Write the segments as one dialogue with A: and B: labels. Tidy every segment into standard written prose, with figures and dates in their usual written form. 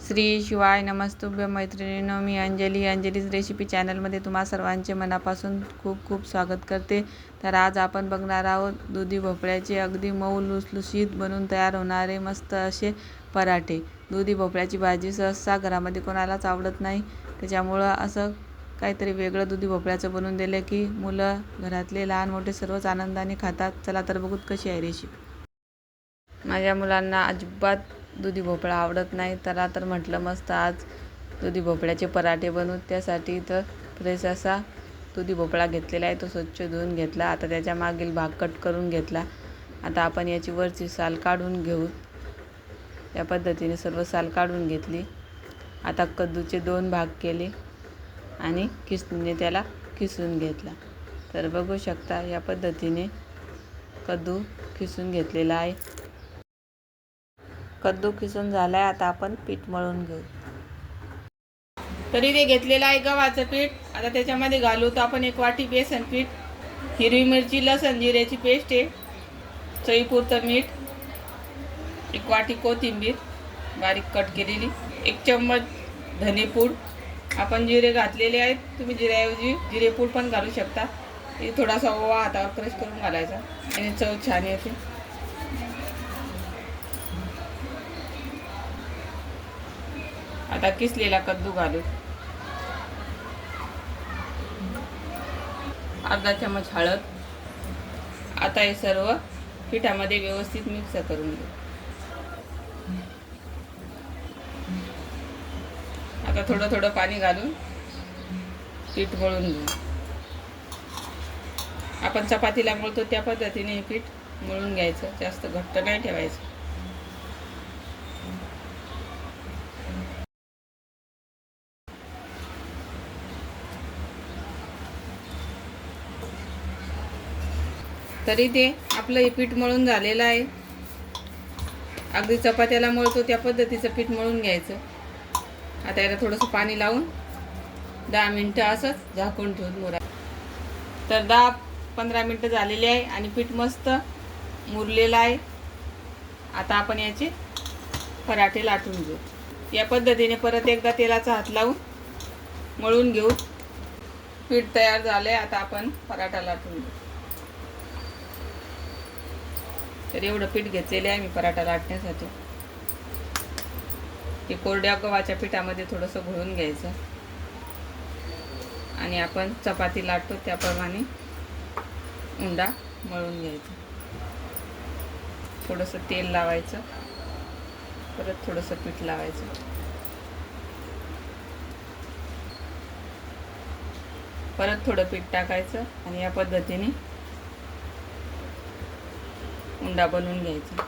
A: श्री शिवाय नमस्तुभ्य मैत्रिणींनो, मी अंजलीज रेसिपी चॅनलमध्ये तुम्हा सर्वांचे मनापासून खूप खूप स्वागत करते. तर आज आपण बघणार आहोत दुधी भोपळ्याचे अगदी मऊ लुसलुशीत बनून तयार होणारे मस्त असे पराठे. दुधी भोपळ्याची भाजी सहसा घरामध्ये कोणालाच आवडत नाही, त्याच्यामुळं असं काहीतरी वेगळं दुधी भोपळ्याचं बनवून दिलं की मुलं, घरातले लहान मोठे सर्वच आनंदाने खातात. चला तर बघूत कशी आहे रेसिपी. माझ्या मुलांना अजिबात दुधी भोपळा आवडत नाही, तर म्हटलं मस्त आज दुधी भोपळ्याचे पराठे बनवू. त्यासाठी तर फ्रेश असा दुधी भोपळा घेतलेला आहे, तो स्वच्छ धुवून घेतला. आता त्याच्या मागील भाग कट करून घेतला. आता आपण याची वरची साल काढून घेऊ. या पद्धतीने सर्व साल काढून घेतली. आता कद्दूचे 2 भाग केले आणि किसणीने त्याला किसून घेतला. तर बघू शकता या पद्धतीने कद्दू किसून घेतलेला आहे. कद्दू किसून झालाय. आता आपण पीठ मळून घेऊ. तरी ते घेतलेलं आहे गव्हाचं पीठ. आता त्याच्यामध्ये घालू तर आपण 1 वाटी बेसन पीठ, हिरवी मिरची, लसण, जिऱ्याची पेस्ट आहे, चवीपुरतं मीठ, 1 वाटी कोथिंबीर बारीक कट केलेली, 1 चम्मच धनेपूड. आपण जिरे घातलेले आहेत, तुम्ही जिऱ्याऐवजी जिरेपूड पण घालू शकता. थोडासा ओवा हातावर क्रश करून घालायचा आणि चव छान येते. आता किसलेला कद्दू घालू. अर्धा चम्मच हळद. आता हे सर्व पिठामध्ये व्यवस्थित मिक्स करून घेऊ. आता थोडं थोडं पाणी घालून पीठ मळून घेऊ. आपण चपातीला मळतो त्या पद्धतीने हे पीठ मळून घ्यायचं, जास्त घट्ट नाही ठेवायचं. तरी ते आपलं हे पीठ मळून झालेलं आहे. अगदी चपात्याला मळतो त्या पद्धतीचं पीठ मळून घ्यायचं. आता याला थोडंसं पाणी लावून 10 मिनटं असंच झाकून ठेवून मुरायचं. तर 10-15 मिनटं झालेली आहे आणि पीठ मस्त मुरलेलं आहे. आता आपण याचे पराठे लाटून घेऊ. या पद्धतीने परत एकदा तेलाचा हात लावून मळून घेऊ. पीठ तयार झाले. आता आपण पराठा लाटून घेऊ. तर एवढं पीठ घेतलेलं आहे मी पराठा लाटण्यासाठी. ते कोरड्या गव्हाच्या पिठामध्ये थोडंसं घोळून घ्यायचं आणि आपण चपाती लाटतो त्याप्रमाणे उंडा मळून घ्यायचा. थोडंसं तेल लावायचं, परत थोडंसं पीठ लावायचं. परत थोडं पीठ टाकायचं आणि या पद्धतीने उंडा बनवून घ्यायचा.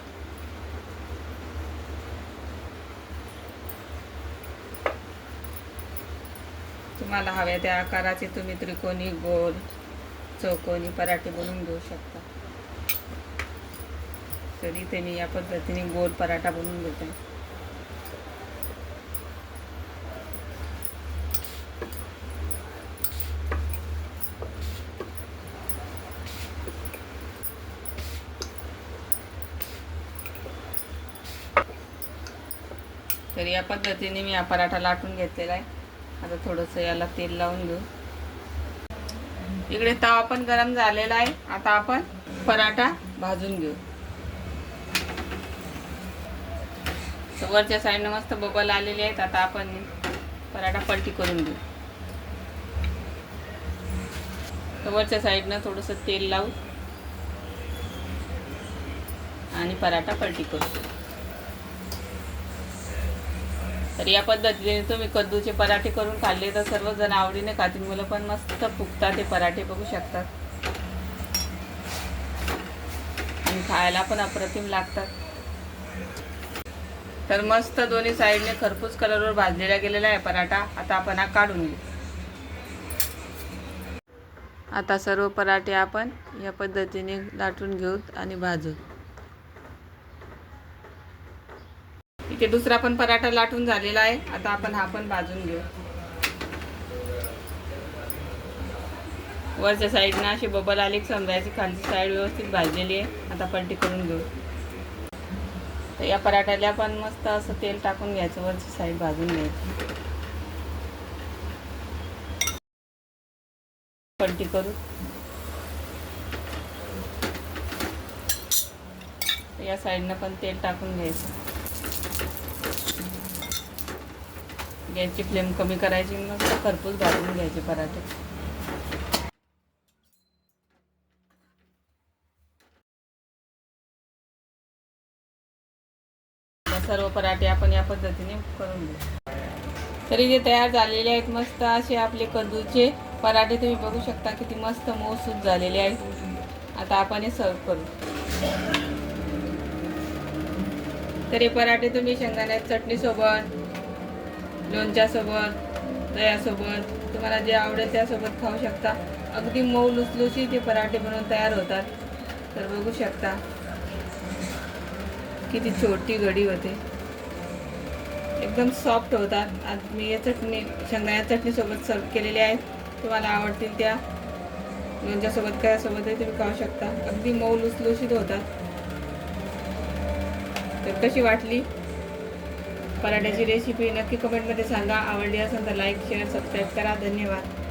A: तुम्हाला हव्या त्या आकाराचे तुम्ही त्रिकोणी, गोल, चौकोनी पराठे बनवून घेऊ शकता. तर इथे मी या पद्धतीने गोल पराठा बनवून घेते. तर या पद्धतीने मी हा पराठा लाटून घेतलेला आहे. आता थोडंसं याला तेल लावून घेऊ. इकडे तवा पण गरम झालेला आहे. आता आपण पराठा भाजून घेऊ. वरच्या साईडनं मस्त बबल आलेले आहेत. आता आपण पराठा पलटी करून घेऊ. वरच्या साईडनं थोडंसं तेल लावू आणि पराठा पलटी करू. तर या पद्धतीने तुम्ही कद्दूचे पराठे करून खाल्ले तर सर्वजण आवडीने खातील. मुलं पण मस्त फुगतात ते पराठे, बघू शकतात. आणि खायला पण अप्रतिम लागतात. तर मस्त दोन्ही साईडने खरपूस कलरवर भाजलेला गेलेला आहे पराठा. आता आपण हा काढून घेऊ. आता सर्व पराठे आपण या पद्धतीने लाटून घेऊ आणि भाजू. इथे दुसरा पण पराठा लाटून झालेला आहे. आता आपण हा पण भाजून घेऊ. वरच्या साईडनं अशी बबल आली समजायची, खालची साईड व्यवस्थित भाजलेली आहे. आता पलटी करून घेऊ. तर या पराठ्याला पण मस्त असं तेल टाकून घ्यायचं, वरची साईड भाजून घ्यायची. पलटी करू. या साईडनं पण तेल टाकून घ्यायचं. गॅसची फ्लेम कमी करायची, मस्त खरपूस भाजून घ्यायचे पराठे. सर्व पराठे आपण या पद्धतीने करून घेऊ. तरी जे तयार झालेले आहेत मस्त असे आपले कद्दूचे पराठे तुम्ही बघू शकता किती मस्त मऊसूत झालेले आहेत. आता आपण हे सर्व करू. तर हे पराठे तुम्ही शेंगदाण्याच्या चटणीसोबत, लोणच्यासोबत, दह्यासोबत, तुम्हाला जे आवडेल त्यासोबत खाऊ शकता. अगदी मऊ लुसलुशीत ते पराठे बनवून तयार होतात. तर बघू शकता किती छोटी घडी होते, एकदम सॉफ्ट होतात. आज मी या शेंगदाण्याच्या चटणीसोबत सर्व केलेले आहेत. तुम्हाला आवडतील त्या लोणच्यासोबत कशासोबतही तुम्ही खाऊ शकता. अगदी मऊ लुसलुशीत होतात. तर कशी वाटली पराठ्याची रेसिपी नक्की कमेंटमध्ये सांगा. आवडली असेल तर लाईक, शेअर, सबस्क्राईब करा. धन्यवाद.